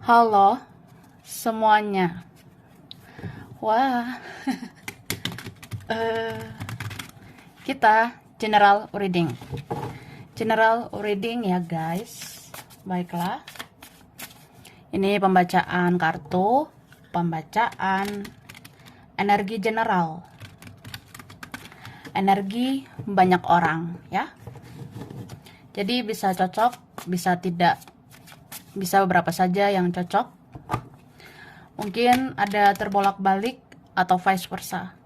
Halo semuanya. Wah, kita general reading. General reading ya guys. Baiklah. Ini pembacaan kartu, pembacaan energi general. Energi banyak orang ya. Jadi bisa cocok, bisa tidak. Bisa beberapa saja yang cocok. Mungkin ada terbolak-balik atau vice versa.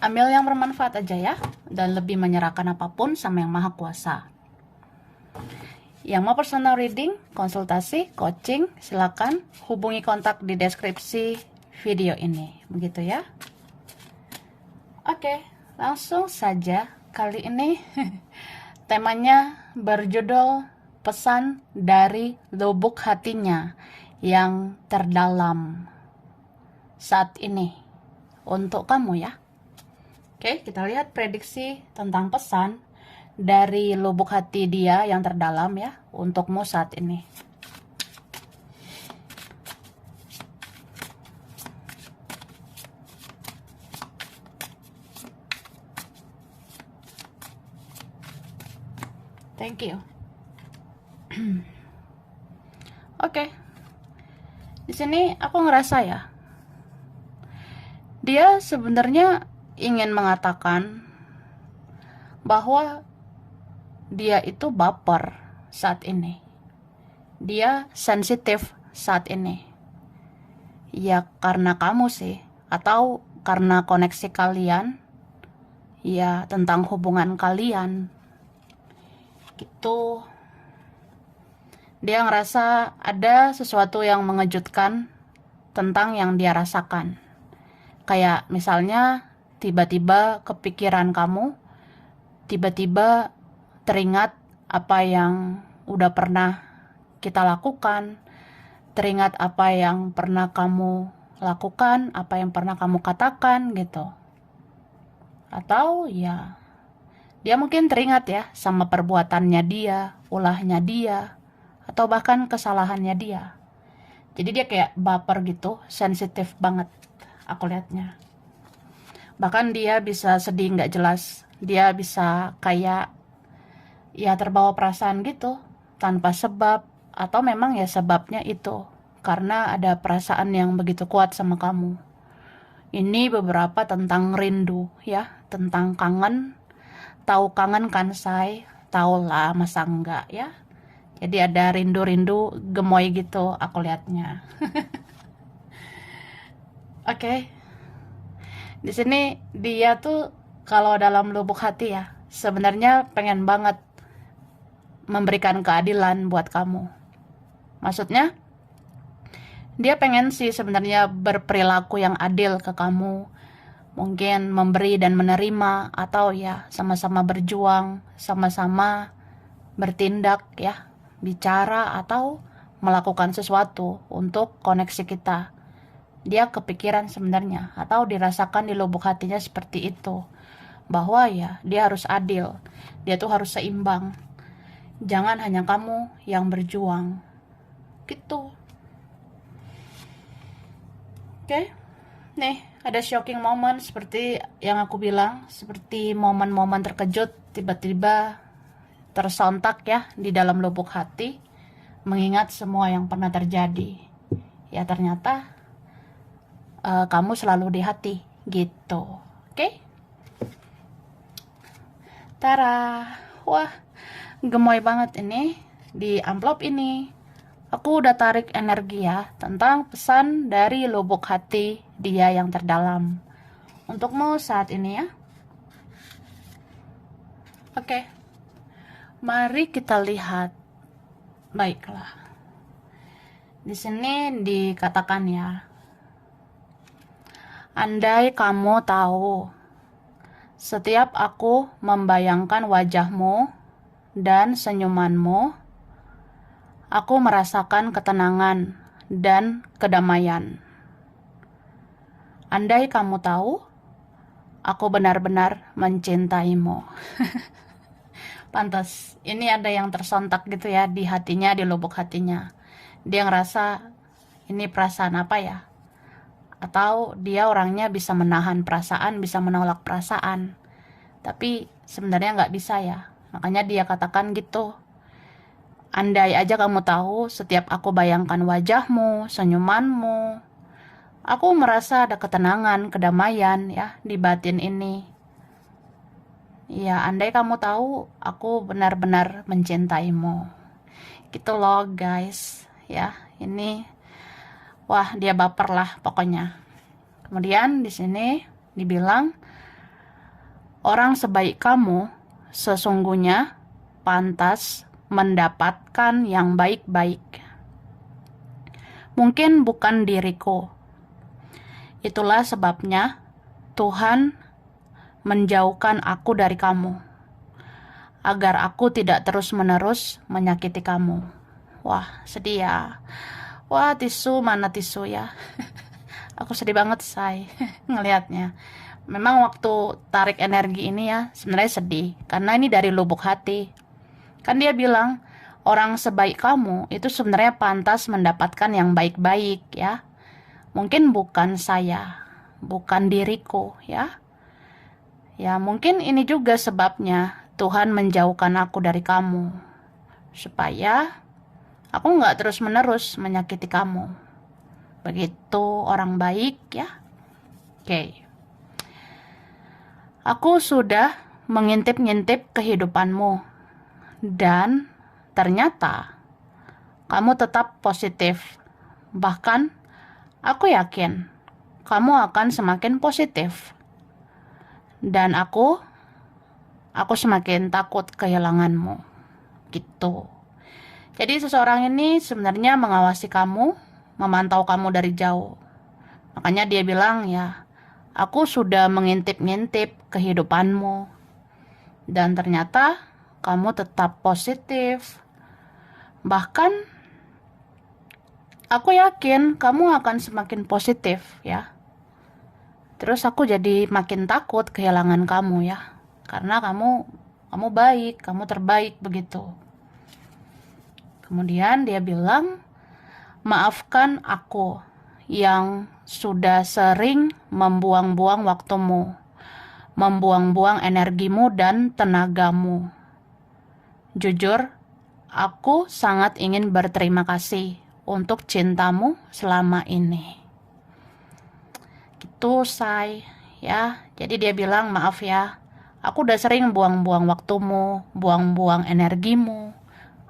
Ambil yang bermanfaat aja ya, dan lebih menyerahkan apapun sama yang maha kuasa. Yang mau personal reading, konsultasi, coaching, silakan hubungi kontak di deskripsi video ini. Begitu ya. Oke, langsung saja. Kali ini temanya berjudul pesan dari lubuk hatinya yang terdalam saat ini untuk kamu ya. Oke, kita lihat prediksi tentang pesan dari lubuk hati dia yang terdalam ya untukmu saat ini. Thank you. Oke. Di sini aku ngerasa ya. Dia sebenarnya ingin mengatakan bahwa dia itu baper saat ini. Dia sensitif saat ini. Ya karena kamu sih, atau karena koneksi kalian, ya tentang hubungan kalian. Gitu. Dia ngerasa ada sesuatu yang mengejutkan tentang yang dia rasakan. Kayak misalnya tiba-tiba kepikiran kamu, tiba-tiba teringat apa yang udah pernah kita lakukan, teringat apa yang pernah kamu lakukan, apa yang pernah kamu katakan gitu. Atau ya, dia mungkin teringat ya sama perbuatannya dia, ulahnya dia, atau bahkan kesalahannya dia. Jadi dia kayak baper gitu, sensitif banget aku lihatnya. Bahkan dia bisa sedih nggak jelas. Dia bisa kayak ya terbawa perasaan gitu tanpa sebab, atau memang ya sebabnya itu karena ada perasaan yang begitu kuat sama kamu. Ini beberapa tentang rindu ya, tentang kangen. Tahu kangen kan say? Tahu lah, masa enggak ya? Jadi ada rindu-rindu gemoy gitu aku lihatnya. Oke. Di sini dia tuh kalau dalam lubuk hati ya, sebenarnya pengen banget memberikan keadilan buat kamu. Maksudnya dia pengen sih sebenarnya berperilaku yang adil ke kamu. Mungkin memberi dan menerima, atau ya sama-sama berjuang, sama-sama bertindak ya, bicara atau melakukan sesuatu untuk koneksi kita. Dia kepikiran sebenarnya atau dirasakan di lubuk hatinya seperti itu, bahwa ya dia harus adil, dia tuh harus seimbang, jangan hanya kamu yang berjuang gitu. Oke. Nih ada shocking moment seperti yang aku bilang, seperti momen-momen terkejut tiba-tiba tersontak ya di dalam lubuk hati, mengingat semua yang pernah terjadi. Ya ternyata kamu selalu di hati gitu. Oke? Tara. Wah, gemoy banget ini di amplop ini. Aku udah tarik energi ya tentang pesan dari lubuk hati dia yang terdalam untukmu saat ini ya. Oke. Mari kita lihat. Baiklah. Di sini dikatakan ya, andai kamu tahu, setiap aku membayangkan wajahmu dan senyumanmu, aku merasakan ketenangan dan kedamaian. Andai kamu tahu, aku benar-benar mencintaimu. Pantas, ini ada yang tersontak gitu ya di hatinya, di lubuk hatinya. dia ngerasa ini perasaan apa ya, atau dia orangnya bisa menahan perasaan, bisa menolak perasaan, tapi sebenarnya nggak bisa ya. Makanya dia katakan gitu, andai aja kamu tahu, setiap aku bayangkan wajahmu, senyumanmu, aku merasa ada ketenangan, kedamaian ya di batin ini. Ya, andai kamu tahu, aku benar-benar mencintaimu. Gitu loh guys. Ya, ini wah, dia baper lah pokoknya. Kemudian di sini dibilang, orang sebaik kamu sesungguhnya pantas mendapatkan yang baik-baik. Mungkin bukan diriku. Itulah sebabnya Tuhan menjauhkan aku dari kamu, agar aku tidak terus-menerus menyakiti kamu. Wah, sedih ya. Wah, tisu, mana tisu ya. Aku sedih banget, say, ngelihatnya. Memang waktu tarik energi ini ya, sebenarnya sedih. Karena ini dari lubuk hati. Kan dia bilang, orang sebaik kamu itu sebenarnya pantas mendapatkan yang baik-baik ya. Mungkin bukan saya, bukan diriku ya. Ya, mungkin ini juga sebabnya Tuhan menjauhkan aku dari kamu, supaya aku nggak terus-menerus menyakiti kamu. Begitu orang baik ya. Oke. Aku sudah mengintip-ngintip kehidupanmu, dan ternyata kamu tetap positif. Bahkan aku yakin kamu akan semakin positif. Dan aku semakin takut kehilanganmu. Gitu. Jadi seseorang ini sebenarnya mengawasi kamu, memantau kamu dari jauh. Makanya dia bilang ya, aku sudah mengintip-ngintip kehidupanmu. Dan ternyata kamu tetap positif. Bahkan aku yakin kamu akan semakin positif ya. Terus aku jadi makin takut kehilangan kamu ya. Karena kamu baik, kamu terbaik begitu. Kemudian dia bilang, maafkan aku yang sudah sering membuang-buang waktumu, membuang-buang energimu dan tenagamu. Jujur, aku sangat ingin berterima kasih untuk cintamu selama ini. Gitu, say, ya. Jadi dia bilang, maaf ya, aku udah sering buang-buang waktumu, buang-buang energimu.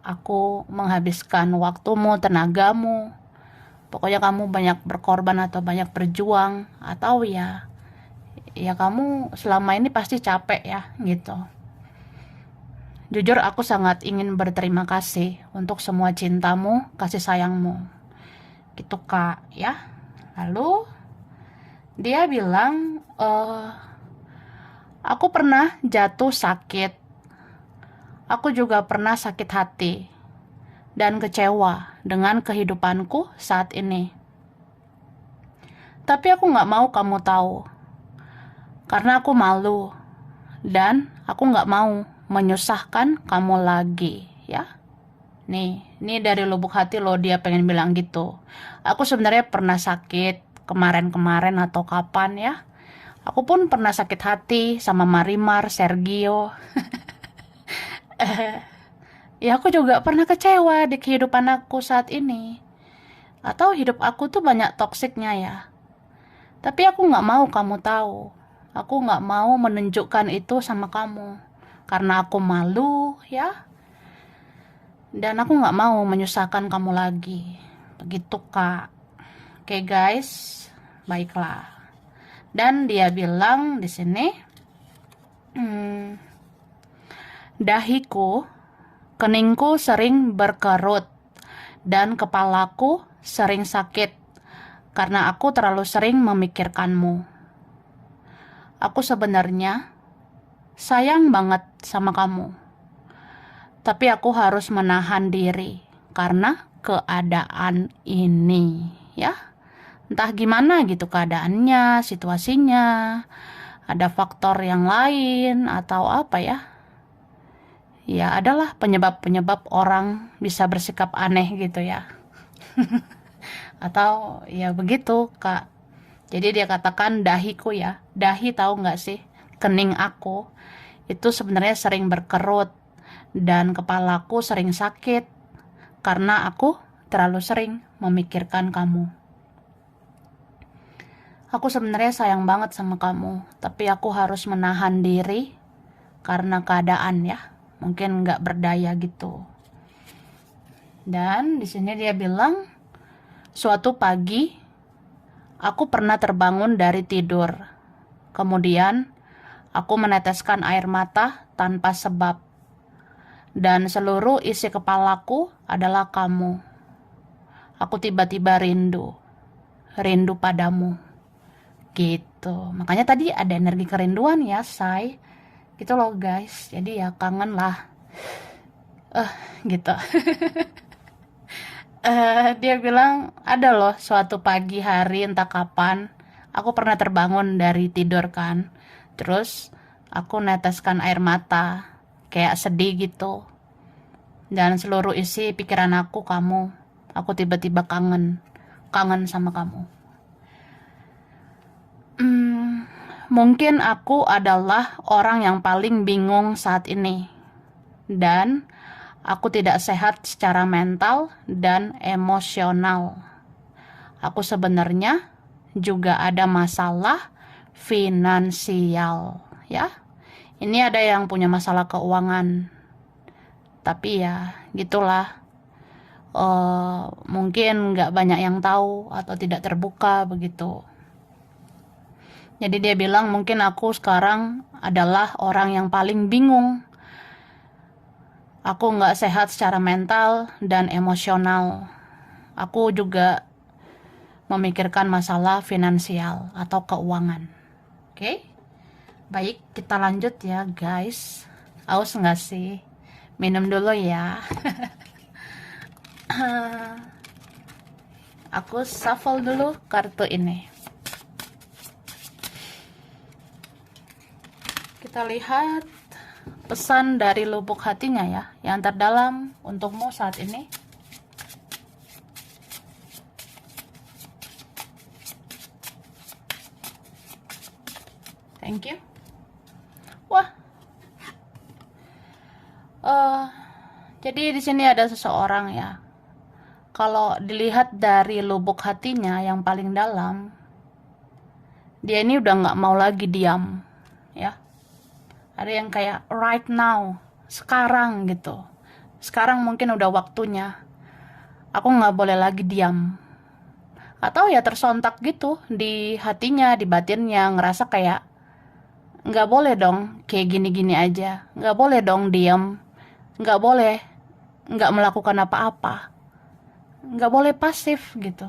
Aku menghabiskan waktumu, tenagamu. Pokoknya kamu banyak berkorban atau banyak berjuang, atau ya kamu selama ini pasti capek ya, gitu. Jujur aku sangat ingin berterima kasih untuk semua cintamu, kasih sayangmu. Gitu Kak, ya. Lalu dia bilang, aku pernah jatuh sakit. Aku juga pernah sakit hati dan kecewa dengan kehidupanku saat ini. Tapi aku gak mau kamu tahu, karena aku malu, dan aku gak mau menyusahkan kamu lagi, ya. Nih, ini dari lubuk hati loh dia pengen bilang gitu. Aku sebenarnya pernah sakit kemarin-kemarin atau kapan ya. Aku pun pernah sakit hati sama Marimar, Sergio. Ya aku juga pernah kecewa di kehidupan aku saat ini. Atau hidup aku tuh banyak toksiknya ya. Tapi aku gak mau kamu tahu. Aku gak mau menunjukkan itu sama kamu. Karena aku malu ya. Dan aku gak mau menyusahkan kamu lagi. Begitu Kak. Oke guys, baiklah. Dan dia bilang di sini, dahiku, keningku sering berkerut, dan kepalaku sering sakit, karena aku terlalu sering memikirkanmu. Aku sebenarnya sayang banget sama kamu, tapi aku harus menahan diri karena keadaan ini, ya. Entah gimana gitu keadaannya, situasinya, ada faktor yang lain atau apa ya. Ya adalah penyebab-penyebab orang bisa bersikap aneh gitu ya. Atau ya begitu Kak. Jadi dia katakan dahiku ya, dahi tahu nggak sih, kening aku itu sebenarnya sering berkerut dan kepalaku sering sakit karena aku terlalu sering memikirkan kamu. Aku sebenarnya sayang banget sama kamu, tapi aku harus menahan diri karena keadaan ya, mungkin nggak berdaya gitu. Dan di sini dia bilang, suatu pagi aku pernah terbangun dari tidur. Kemudian aku meneteskan air mata tanpa sebab. Dan seluruh isi kepalaku adalah kamu. Aku tiba-tiba rindu padamu. Gitu. Makanya tadi ada energi kerinduan ya, say. Gitu loh guys. Jadi ya kangen lah. Gitu. Dia bilang ada loh suatu pagi hari entah kapan aku pernah terbangun dari tidur kan, terus aku neteskan air mata kayak sedih gitu, dan seluruh isi pikiran aku tiba-tiba kangen sama kamu. Mungkin aku adalah orang yang paling bingung saat ini, dan aku tidak sehat secara mental dan emosional. Aku sebenarnya juga ada masalah finansial, ya. Ini ada yang punya masalah keuangan. Tapi ya, gitulah. Mungkin nggak banyak yang tahu atau tidak terbuka begitu. Jadi dia bilang mungkin aku sekarang adalah orang yang paling bingung. Aku nggak sehat secara mental dan emosional. Aku juga memikirkan masalah finansial atau keuangan. Oke? Baik, kita lanjut ya guys. Aus nggak sih? Minum dulu ya. Aku shuffle dulu kartu ini. Kita lihat pesan dari lubuk hatinya ya, yang terdalam untukmu saat ini. Thank you. Wah. Jadi di sini ada seseorang ya. Kalau dilihat dari lubuk hatinya yang paling dalam, dia ini udah nggak mau lagi diam, ya. Ada yang kayak right now, sekarang gitu. Sekarang mungkin udah waktunya. Aku nggak boleh lagi diam. Atau ya tersontak gitu di hatinya, di batinnya, ngerasa kayak nggak boleh dong kayak gini-gini aja. Nggak boleh dong diam. Nggak boleh nggak melakukan apa-apa. Nggak boleh pasif gitu.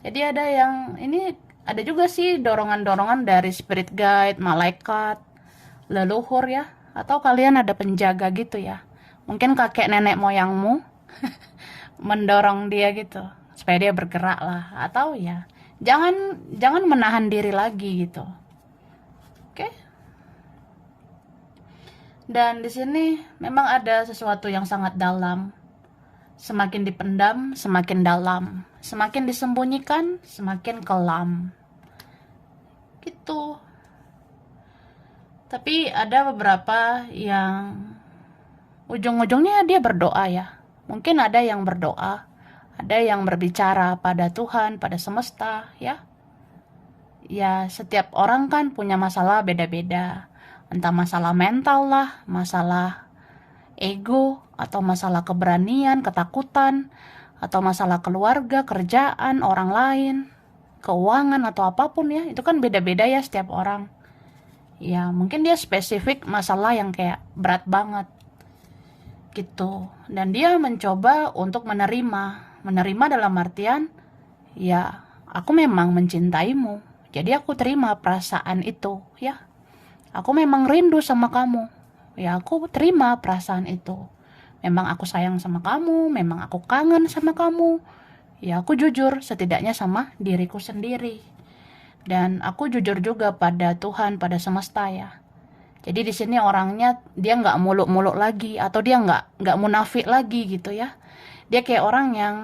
Jadi ada yang ini ada juga sih dorongan-dorongan dari spirit guide, malaikat, leluhur ya, atau kalian ada penjaga gitu ya. Mungkin kakek nenek moyangmu mendorong dia gitu supaya dia bergerak lah, atau ya jangan menahan diri lagi gitu. Oke. Dan di sini memang ada sesuatu yang sangat dalam. Semakin dipendam, semakin dalam. Semakin disembunyikan, semakin kelam. Gitu. Tapi ada beberapa yang ujung-ujungnya dia berdoa ya. Mungkin ada yang berdoa, ada yang berbicara pada Tuhan, pada semesta ya. Ya setiap orang kan punya masalah beda-beda. Entah masalah mental lah, masalah ego, atau masalah keberanian, ketakutan, atau masalah keluarga, kerjaan, orang lain, keuangan, atau apapun ya. Itu kan beda-beda ya setiap orang. Ya mungkin dia spesifik masalah yang kayak berat banget gitu. Dan dia mencoba untuk menerima dalam artian ya aku memang mencintaimu. Jadi aku terima perasaan itu ya. Aku memang rindu sama kamu. Ya aku terima perasaan itu. Memang aku sayang sama kamu, memang aku kangen sama kamu. Ya aku jujur setidaknya sama diriku sendiri. Dan aku jujur juga pada Tuhan, pada semesta ya. Jadi di sini orangnya dia nggak muluk-muluk lagi, atau dia nggak munafik lagi gitu ya. Dia kayak orang yang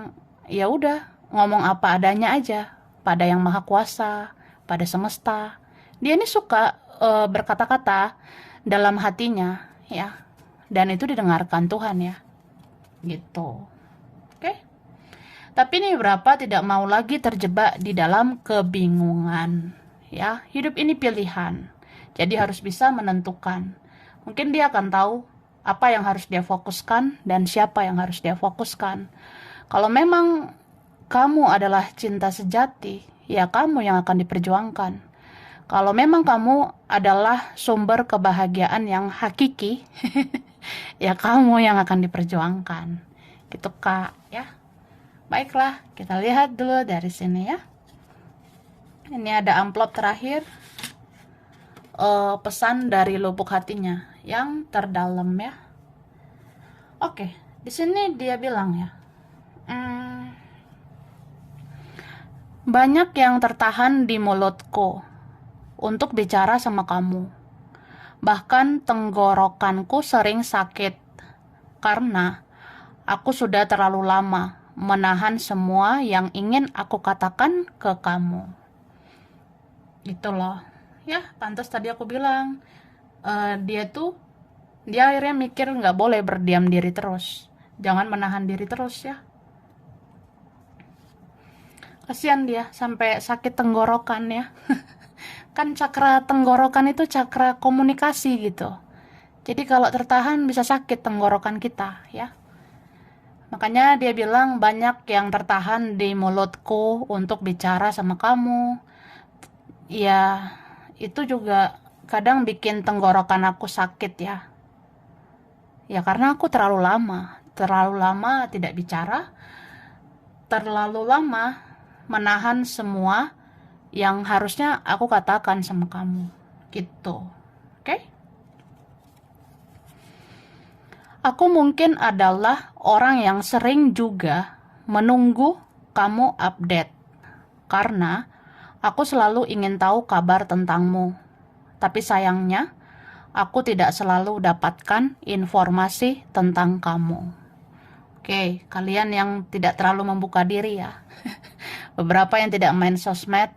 ya udah ngomong apa adanya aja pada yang maha kuasa, pada semesta. Dia ini suka berkata-kata dalam hatinya ya, dan itu didengarkan Tuhan ya, gitu. Oke. Tapi ini beberapa tidak mau lagi terjebak di dalam kebingungan ya. Hidup ini pilihan, jadi harus bisa menentukan. Mungkin dia akan tahu apa yang harus dia fokuskan dan siapa yang harus dia fokuskan. Kalau memang kamu adalah cinta sejati, ya kamu yang akan diperjuangkan. Kalau memang kamu adalah sumber kebahagiaan yang hakiki, ya kamu yang akan diperjuangkan. Gitu Kak, ya. Baiklah, kita lihat dulu dari sini ya. Ini ada amplop terakhir. Pesan dari lubuk hatinya yang terdalam ya. Oke, di sini dia bilang ya. Banyak yang tertahan di mulutku untuk bicara sama kamu. Bahkan tenggorokanku sering sakit karena aku sudah terlalu lama menahan semua yang ingin aku katakan ke kamu. Itu loh. Ya, pantas tadi aku bilang dia akhirnya mikir nggak boleh berdiam diri terus. Jangan menahan diri terus ya. Kasihan dia sampai sakit tenggorokan ya. Kan cakra tenggorokan itu cakra komunikasi gitu. Jadi kalau tertahan bisa sakit tenggorokan kita ya. Makanya dia bilang banyak yang tertahan di mulutku untuk bicara sama kamu. Ya, itu juga kadang bikin tenggorokan aku sakit ya. Ya karena aku terlalu lama tidak bicara, terlalu lama menahan semua yang harusnya aku katakan sama kamu gitu. Oke? Aku mungkin adalah orang yang sering juga menunggu kamu update karena aku selalu ingin tahu kabar tentangmu. Tapi sayangnya aku tidak selalu dapatkan informasi tentang kamu. Oke, kalian yang tidak terlalu membuka diri ya. Beberapa yang tidak main sosmed,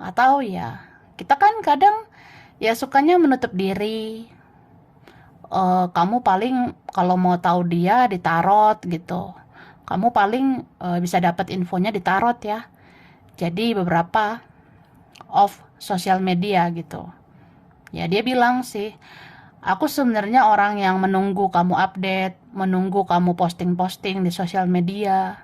atau ya kita kan kadang ya sukanya menutup diri. Kamu paling kalau mau tahu dia di tarot gitu, kamu paling bisa dapat infonya di tarot ya. Jadi beberapa off sosial media gitu ya. Dia bilang sih, aku sebenarnya orang yang menunggu kamu update, menunggu kamu posting-posting di sosial media.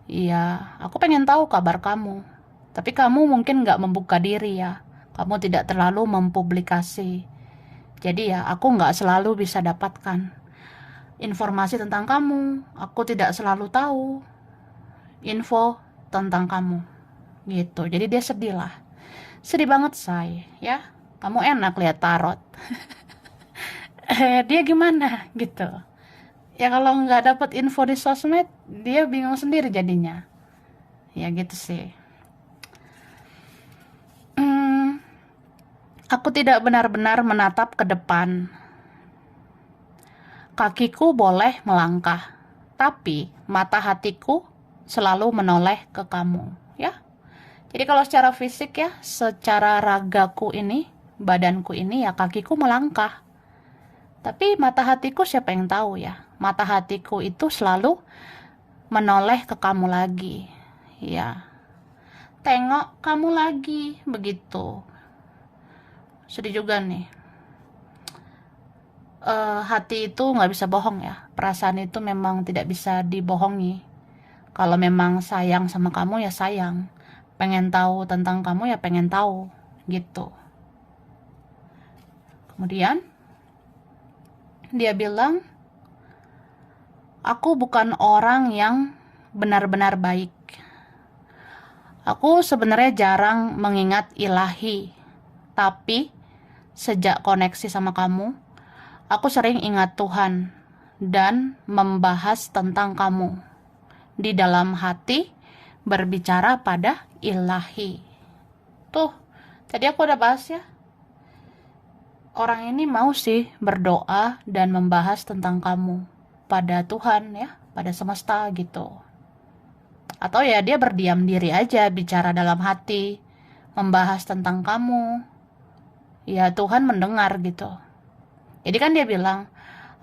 Iya, aku pengen tahu kabar kamu. Tapi kamu mungkin nggak membuka diri ya. Kamu tidak terlalu mempublikasi. Jadi ya, aku nggak selalu bisa dapatkan informasi tentang kamu. Aku tidak selalu tahu info tentang kamu. Gitu. Jadi dia sedih lah. Sedih banget say, ya. Kamu enak lihat tarot. Dia gimana gitu. Ya kalau nggak dapat info di sosmed, dia bingung sendiri jadinya. Ya gitu sih. Aku tidak benar-benar menatap ke depan. Kakiku boleh melangkah, tapi mata hatiku selalu menoleh ke kamu, ya. Jadi kalau secara fisik ya, secara ragaku ini, badanku ini ya kakiku melangkah. Tapi mata hatiku siapa yang tahu ya. Mata hatiku itu selalu menoleh ke kamu lagi. Ya. Tengok kamu lagi, begitu. Sedih juga nih. Hati itu nggak bisa bohong ya. Perasaan itu memang tidak bisa dibohongi. Kalau memang sayang sama kamu ya sayang. Pengen tahu tentang kamu ya pengen tahu. Gitu. Kemudian dia bilang, aku bukan orang yang benar-benar baik. Aku sebenarnya jarang mengingat ilahi. Tapi sejak koneksi sama kamu, aku sering ingat Tuhan dan membahas tentang kamu. Di dalam hati berbicara pada ilahi. Tuh, tadi aku udah bahas ya. Orang ini mau sih berdoa dan membahas tentang kamu pada Tuhan ya, pada semesta gitu. Atau ya dia berdiam diri aja, bicara dalam hati, membahas tentang kamu. Ya Tuhan mendengar gitu. Jadi kan dia bilang,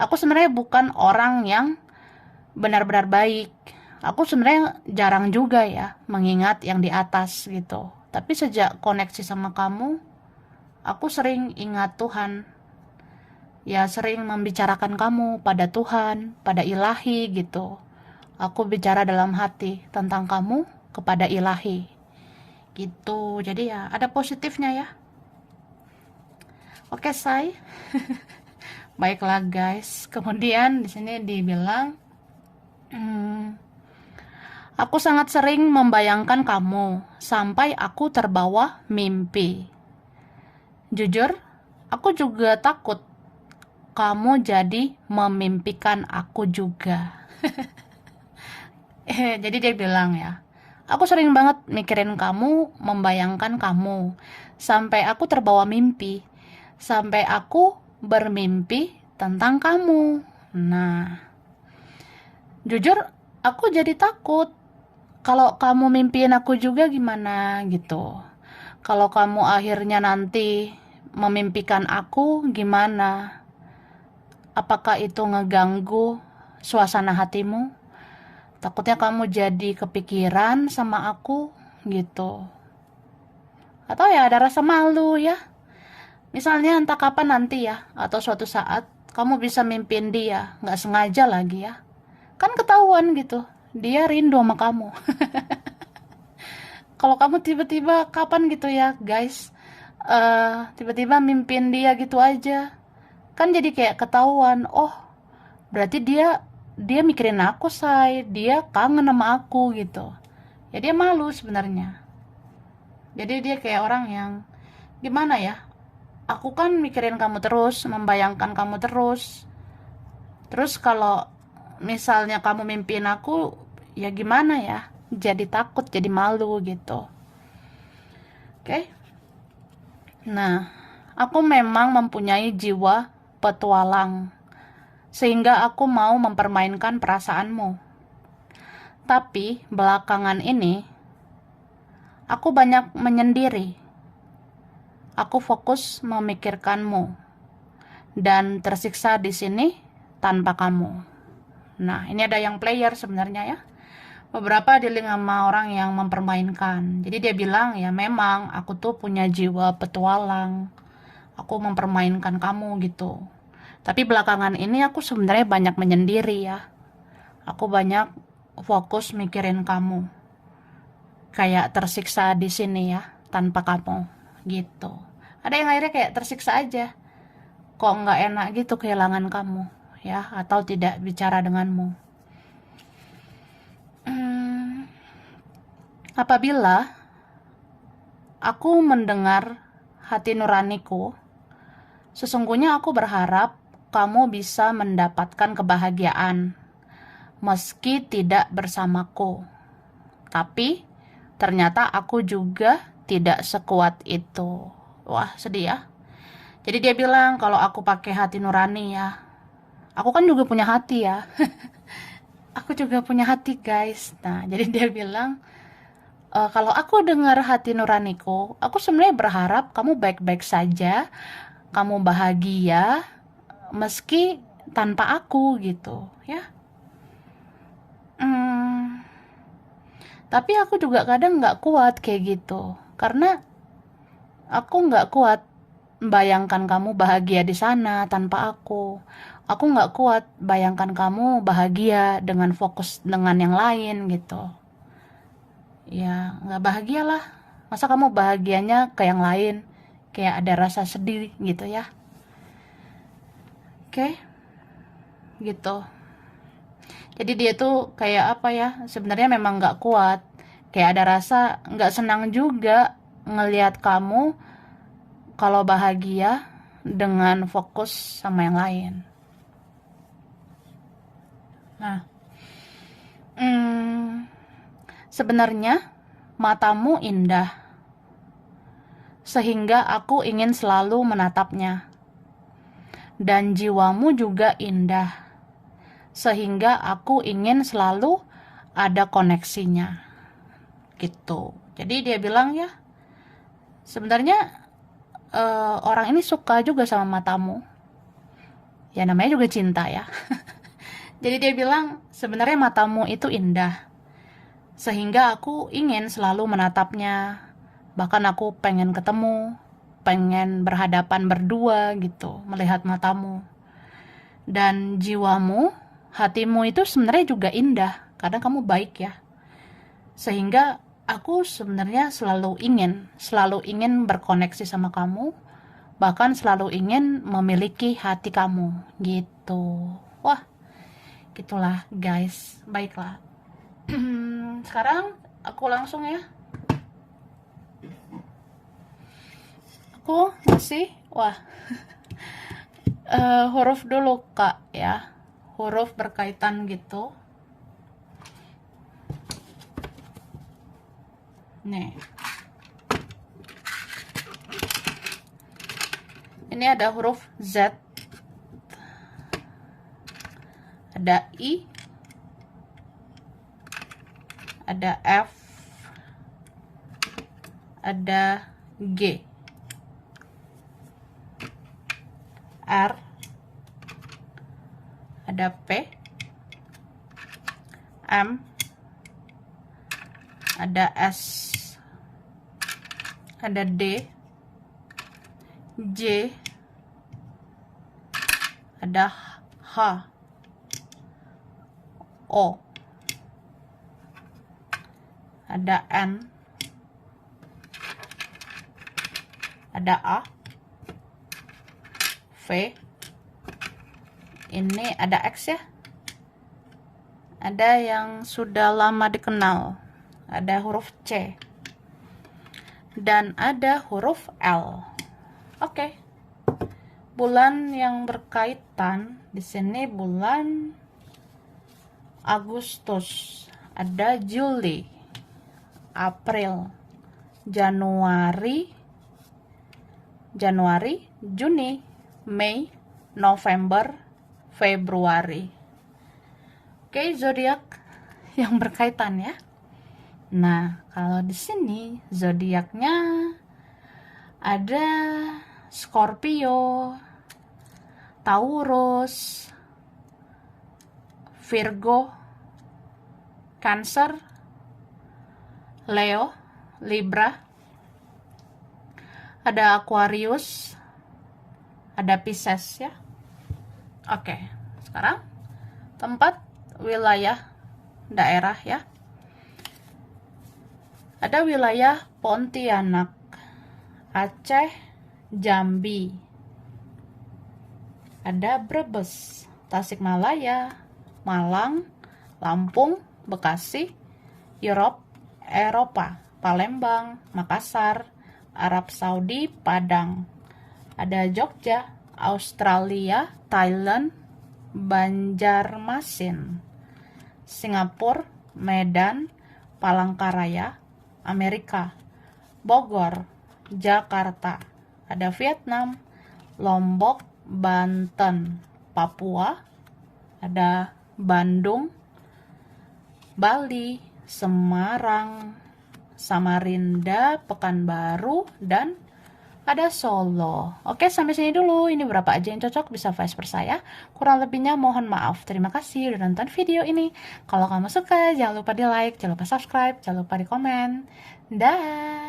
aku sebenarnya bukan orang yang benar-benar baik. Aku sebenarnya jarang juga ya mengingat yang di atas gitu. Tapi sejak koneksi sama kamu, aku sering ingat Tuhan. Ya sering membicarakan kamu pada Tuhan, pada ilahi gitu. Aku bicara dalam hati tentang kamu kepada ilahi gitu. Jadi ya ada positifnya ya. Oke, say. Baiklah guys. Kemudian di sini dibilang, aku sangat sering membayangkan kamu sampai aku terbawa mimpi. Jujur, aku juga takut kamu jadi memimpikan aku juga. Jadi dia bilang ya, aku sering banget mikirin kamu, membayangkan kamu, sampai aku terbawa mimpi, sampai aku bermimpi tentang kamu. Nah, jujur aku jadi takut. Kalau kamu mimpiin aku juga gimana gitu. Kalau kamu akhirnya nanti memimpikan aku gimana? Apakah itu ngeganggu suasana hatimu? Takutnya kamu jadi kepikiran sama aku gitu. Atau ya ada rasa malu ya. Misalnya entah kapan nanti ya, atau suatu saat kamu bisa mimpin dia, nggak sengaja lagi ya. Kan ketahuan gitu, dia rindu sama kamu. Kalau kamu tiba-tiba kapan gitu ya guys, tiba-tiba mimpin dia gitu aja, kan jadi kayak ketahuan, oh berarti dia mikirin aku, say, dia kangen sama aku gitu. Ya dia malu sebenarnya. Jadi dia kayak orang yang gimana ya, aku kan mikirin kamu terus, membayangkan kamu terus kalau misalnya kamu mimpiin aku, ya gimana ya, jadi takut, jadi malu gitu. Oke. Nah, aku memang mempunyai jiwa petualang, sehingga aku mau mempermainkan perasaanmu. Tapi belakangan ini, aku banyak menyendiri. Aku fokus memikirkanmu dan tersiksa di sini tanpa kamu. Nah, ini ada yang player sebenarnya ya. Beberapa dealing sama orang yang mempermainkan. Jadi dia bilang, ya memang aku tuh punya jiwa petualang. Aku mempermainkan kamu gitu. Tapi belakangan ini aku sebenarnya banyak menyendiri ya. Aku banyak fokus mikirin kamu. Kayak tersiksa di sini ya, tanpa kamu gitu. Ada yang akhirnya kayak tersiksa aja. Kok nggak enak gitu kehilangan kamu ya, atau tidak bicara denganmu. Apabila aku mendengar hati nuraniku, sesungguhnya aku berharap kamu bisa mendapatkan kebahagiaan meski tidak bersamaku. Tapi ternyata aku juga tidak sekuat itu. Wah, sedih ya. Jadi dia bilang kalau aku pakai hati nurani ya. Aku kan juga punya hati ya. Aku juga punya hati guys. Nah, jadi dia bilang, kalau aku dengar hati nuraniku, aku sebenarnya berharap kamu baik-baik saja, kamu bahagia, meski tanpa aku gitu, ya. Tapi aku juga kadang nggak kuat kayak gitu, karena aku nggak kuat bayangkan kamu bahagia di sana tanpa aku. Aku nggak kuat bayangkan kamu bahagia dengan fokus dengan yang lain gitu. Ya nggak bahagia lah, masa kamu bahagianya ke yang lain, kayak ada rasa sedih gitu ya. Oke, gitu. Jadi dia tuh kayak apa ya, sebenarnya memang nggak kuat, kayak ada rasa nggak senang juga ngelihat kamu kalau bahagia dengan fokus sama yang lain. Nah, sebenarnya matamu indah, sehingga aku ingin selalu menatapnya. Dan jiwamu juga indah, sehingga aku ingin selalu ada koneksinya gitu. Jadi dia bilang ya, sebenarnya orang ini suka juga sama matamu. Ya namanya juga cinta ya. Jadi dia bilang sebenarnya matamu itu indah, sehingga aku ingin selalu menatapnya. Bahkan aku pengen ketemu, pengen berhadapan berdua gitu, melihat matamu. Dan jiwamu, hatimu itu sebenarnya juga indah, karena kamu baik ya. Sehingga aku sebenarnya selalu ingin berkoneksi sama kamu, bahkan selalu ingin memiliki hati kamu gitu. Wah, gitulah guys. Baiklah. Sekarang aku langsung ya. Aku ngasih, wah, huruf dulu kak ya. Huruf berkaitan gitu. Nih. Ini ada huruf Z, ada I, ada F, ada G, R, ada P, M, ada S, ada D, J, ada H, O, ada N, ada A, V, ini ada X ya, ada yang sudah lama dikenal, ada huruf C, dan ada huruf L. Oke. Bulan yang berkaitan di sini bulan Agustus, ada Juli, April, Januari, Juni, Mei, November, Februari. Oke, zodiak yang berkaitan ya. Nah, kalau di sini zodiaknya ada Scorpio, Taurus, Virgo, Cancer, Leo, Libra, ada Aquarius, ada Pisces ya. Oke, sekarang tempat, wilayah, daerah ya. Ada wilayah Pontianak, Aceh, Jambi, ada Brebes, Tasikmalaya, Malang, Lampung, Bekasi, Eropa, Palembang, Makassar, Arab Saudi, Padang, ada Jogja, Australia, Thailand, Banjarmasin, Singapura, Medan, Palangkaraya, Amerika, Bogor, Jakarta, ada Vietnam, Lombok, Banten, Papua, ada Bandung, Bali, Semarang, Samarinda, Pekanbaru, dan ada Solo. Oke, sampai sini dulu. Ini berapa aja yang cocok, bisa vice versa ya. Kurang lebihnya mohon maaf. Terima kasih udah nonton video ini. Kalau kamu suka, jangan lupa di like, jangan lupa subscribe, jangan lupa di komen. Dah.